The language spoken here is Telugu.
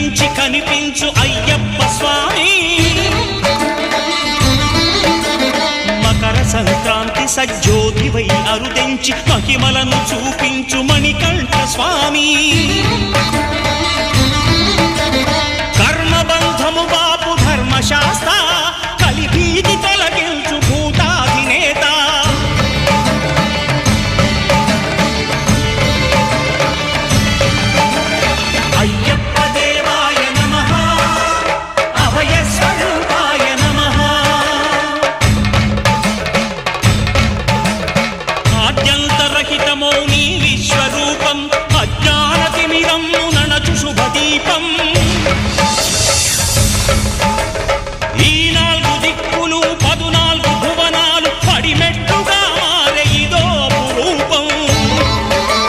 కనిపించి కనిపించు అయ్యప్ప స్వామి మకర సంక్రాంతి సజ్జోతివై అరుదెంచి మహిమలను చూపించు మణికంఠ స్వామి కర్మబంధము బాపు ధర్మశాస్త్ర కలిభీతి తొలగించు భూతాధినేత అయ్యప్ప దేవాయ నమః అభయ స్వరూపాయ నమః ఆద్యంతరహితమౌ నీ విశ్వరూపం